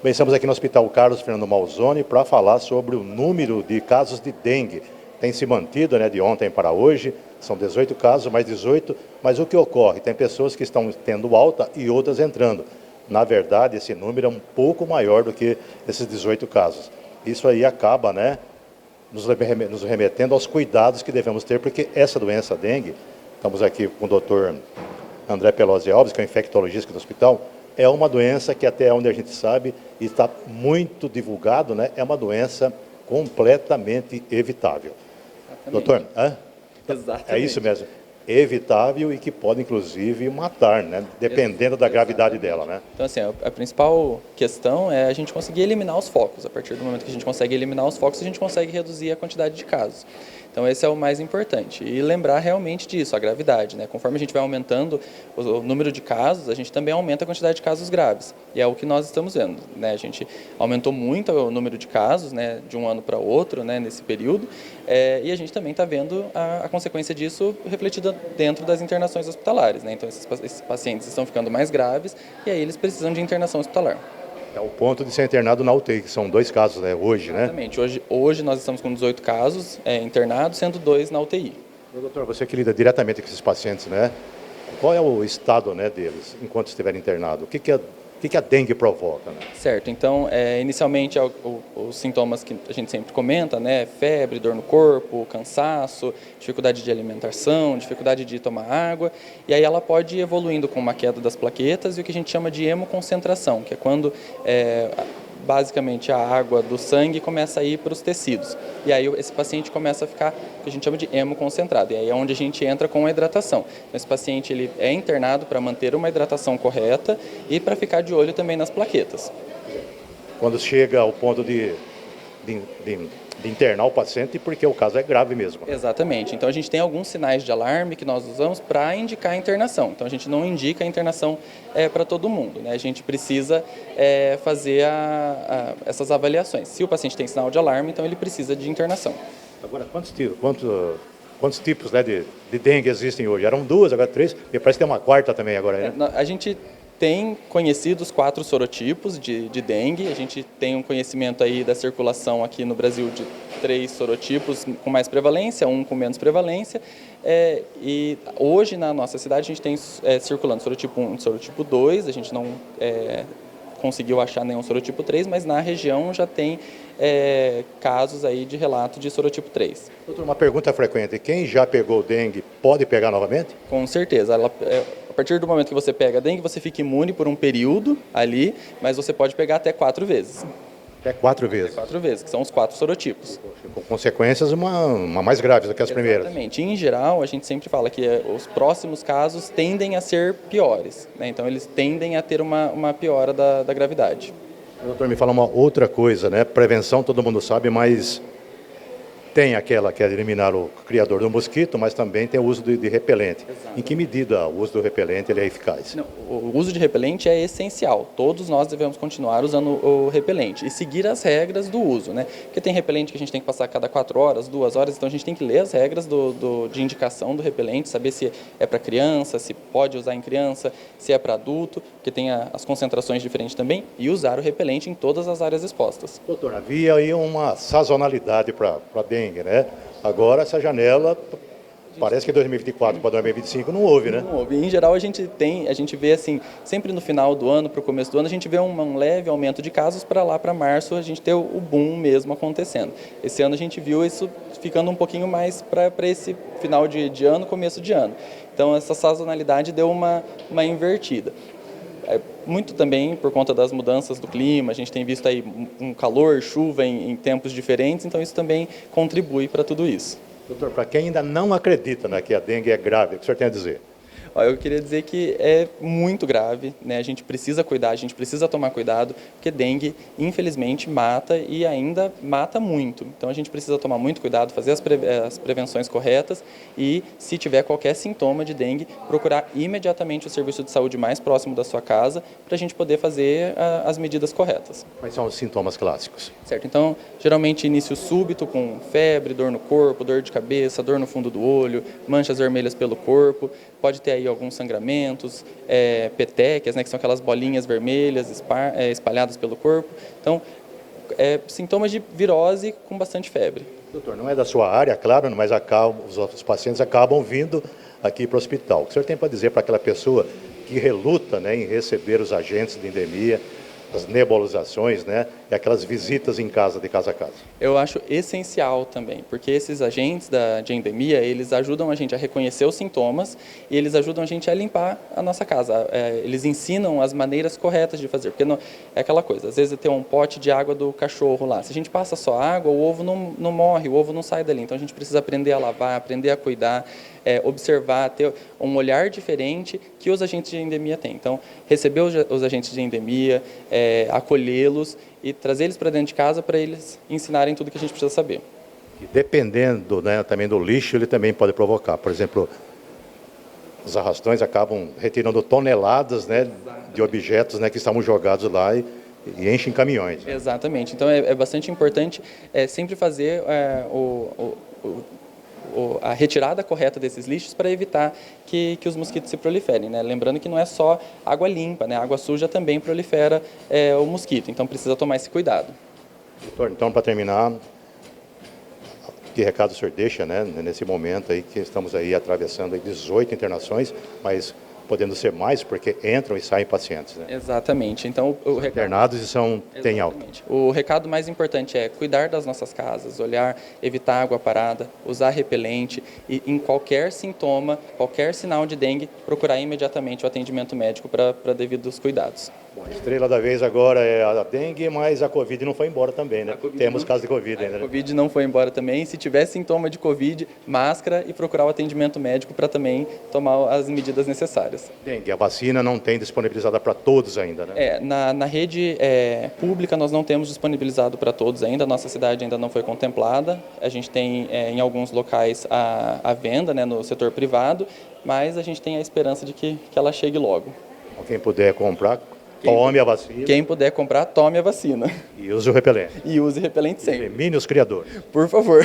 Bem, estamos aqui no Hospital Carlos Fernando Malzone para falar sobre o número de casos de dengue. Tem se mantido, né, de ontem para hoje, são 18 casos, mais 18, mas o que ocorre? Tem pessoas que estão tendo alta e outras entrando. Na verdade, esse número é um pouco maior do que esses 18 casos. Isso aí acaba, né, nos remetendo aos cuidados que devemos ter, porque essa doença, a dengue, estamos aqui com o doutor André Pelosi Alves, que é o infectologista do hospital, é uma doença que, até onde a gente sabe, e está muito divulgado, né, é uma doença completamente evitável. Exatamente. Doutor, Exatamente. É isso mesmo, evitável e que pode, inclusive, matar, né, dependendo da gravidade dela, né? Então, assim, a principal questão é a gente conseguir eliminar os focos. A partir do momento que a gente consegue eliminar os focos, a gente consegue reduzir a quantidade de casos. Então, esse é o mais importante. E lembrar realmente disso, a gravidade, né? Conforme a gente vai aumentando o número de casos, a gente também aumenta a quantidade de casos graves. E é o que nós estamos vendo, né? A gente aumentou muito o número de casos, né, de um ano para outro, né, nesse período. E a gente também está vendo a consequência disso refletida dentro das internações hospitalares, né? Então, esses pacientes estão ficando mais graves e aí eles precisam de internação hospitalar. É o ponto de ser internado na UTI, que são 2 casos, né, hoje, né? Exatamente. Hoje nós estamos com 18 casos internados, sendo 2 na UTI. Doutor, você que lida diretamente com esses pacientes, né? Qual é o estado, né, deles enquanto estiverem internados? O que a dengue provoca, né? Certo. Então, inicialmente, os sintomas que a gente sempre comenta, né? Febre, dor no corpo, cansaço, dificuldade de alimentação, dificuldade de tomar água. E aí ela pode ir evoluindo com uma queda das plaquetas e o que a gente chama de hemoconcentração, que é quando basicamente a água do sangue começa a ir para os tecidos. E aí esse paciente começa a ficar o que a gente chama de hemoconcentrado. E aí é onde a gente entra com a hidratação. Então, esse paciente ele é internado para manter uma hidratação correta e para ficar de olho também nas plaquetas. Quando chega ao ponto de internar o paciente, porque o caso é grave mesmo. Exatamente. Então a gente tem alguns sinais de alarme que nós usamos para indicar a internação. Então a gente não indica a internação para todo mundo, né? A gente precisa fazer essas avaliações. Se o paciente tem sinal de alarme, então ele precisa de internação. Agora, quantos tipos, né, de dengue existem hoje? Eram 2, agora 3, e parece que tem uma quarta também agora, né? A gente tem conhecidos 4 sorotipos de dengue. A gente tem um conhecimento aí da circulação aqui no Brasil de 3 sorotipos com mais prevalência, 1 com menos prevalência. E hoje na nossa cidade a gente tem circulando sorotipo 1 e sorotipo 2. A gente não conseguiu achar nenhum sorotipo 3, mas na região já tem casos aí de relato de sorotipo 3. Doutor, uma pergunta frequente: quem já pegou dengue pode pegar novamente? Com certeza. A partir do momento que você pega a dengue, você fica imune por um período ali, mas você pode pegar até 4 vezes. Até 4 vezes? Até 4 vezes, que são os 4 sorotipos. Com consequências uma mais grave do que as primeiras. Exatamente. Em geral, a gente sempre fala que os próximos casos tendem a ser piores, né? Então, eles tendem a ter uma piora da gravidade. Doutor, me fala uma outra coisa, né? Prevenção todo mundo sabe, mas tem aquela que é eliminar o criador do mosquito, mas também tem o uso de repelente. Exato. Em que medida o uso do repelente ele é eficaz? Não, o uso de repelente é essencial. Todos nós devemos continuar usando o repelente e seguir as regras do uso, né? Porque tem repelente que a gente tem que passar a cada 4 horas, 2 horas, então a gente tem que ler as regras de indicação do repelente, saber se é para criança, se pode usar em criança, se é para adulto, porque tem as concentrações diferentes também, e usar o repelente em todas as áreas expostas. Doutor, havia aí uma sazonalidade para dengue, né? Agora essa janela parece que 2024 para 2025 não houve, né? Não houve. Em geral a gente vê assim, sempre no final do ano, para o começo do ano, a gente vê um leve aumento de casos para lá para março, a gente ter o boom mesmo acontecendo. Esse ano a gente viu isso ficando um pouquinho mais para esse final de ano, começo de ano. Então essa sazonalidade deu uma invertida. Muito também por conta das mudanças do clima, a gente tem visto aí um calor, chuva em tempos diferentes, então isso também contribui para tudo isso. Doutor, para quem ainda não acredita, né, que a dengue é grave, o que o senhor tem a dizer? Eu queria dizer que é muito grave, né? A gente precisa cuidar, a gente precisa tomar cuidado, porque dengue, infelizmente, mata e ainda mata muito. Então a gente precisa tomar muito cuidado, fazer as prevenções corretas e, se tiver qualquer sintoma de dengue, procurar imediatamente o serviço de saúde mais próximo da sua casa para a gente poder fazer as medidas corretas. Quais são os sintomas clássicos? Certo, então, geralmente início súbito com febre, dor no corpo, dor de cabeça, dor no fundo do olho, manchas vermelhas pelo corpo, pode ter aí aí alguns sangramentos, petequias, né, que são aquelas bolinhas vermelhas espalhadas pelo corpo. Então, sintomas de virose com bastante febre. Doutor, não é da sua área, claro, mas os outros pacientes acabam vindo aqui para o hospital. O que o senhor tem para dizer para aquela pessoa que reluta, né, em receber os agentes de endemia, as nebulizações, né, e aquelas visitas em casa, de casa a casa? Eu acho essencial também, porque esses agentes de endemia, eles ajudam a gente a reconhecer os sintomas e eles ajudam a gente a limpar a nossa casa. Eles ensinam as maneiras corretas de fazer, porque não, é aquela coisa, às vezes tem um pote de água do cachorro lá, se a gente passa só água, o ovo não morre, o ovo não sai dali, então a gente precisa aprender a lavar, aprender a cuidar, observar, ter um olhar diferente que os agentes de endemia têm. Então, receber os agentes de endemia, acolhê-los e trazer eles para dentro de casa para eles ensinarem tudo que a gente precisa saber. E dependendo, né, também do lixo, ele também pode provocar. Por exemplo, os arrastões acabam retirando toneladas, né, de objetos, né, que estavam jogados lá e enchem caminhões. Né? Exatamente. Então, é bastante importante sempre fazer a retirada correta desses lixos para evitar que os mosquitos se proliferem, né? Lembrando que não é só água limpa, né? Água suja também prolifera o mosquito, então precisa tomar esse cuidado. Doutor, então, para terminar, que recado o senhor deixa, né, nesse momento aí que estamos aí atravessando aí 18 internações, mas podendo ser mais porque entram e saem pacientes, né? Exatamente. Então, internados e tem alta. O recado mais importante é cuidar das nossas casas, evitar água parada, usar repelente e em qualquer sintoma, qualquer sinal de dengue, procurar imediatamente o atendimento médico para devidos cuidados. Bom, a estrela da vez agora é a dengue, mas a Covid não foi embora também, né? Temos casos de Covid ainda, né? A Covid não foi embora também. Se tiver sintoma de Covid, máscara e procurar o atendimento médico para também tomar as medidas necessárias. Dengue, a vacina não tem disponibilizada para todos ainda, né? Na rede pública nós não temos disponibilizado para todos ainda, a nossa cidade ainda não foi contemplada. A gente tem em alguns locais a venda, né, no setor privado, mas a gente tem a esperança de que ela chegue logo. Quem puder comprar, tome a vacina. Quem puder comprar, tome a vacina. E use o repelente. E use repelente sempre. Elimine os criadores. Por favor.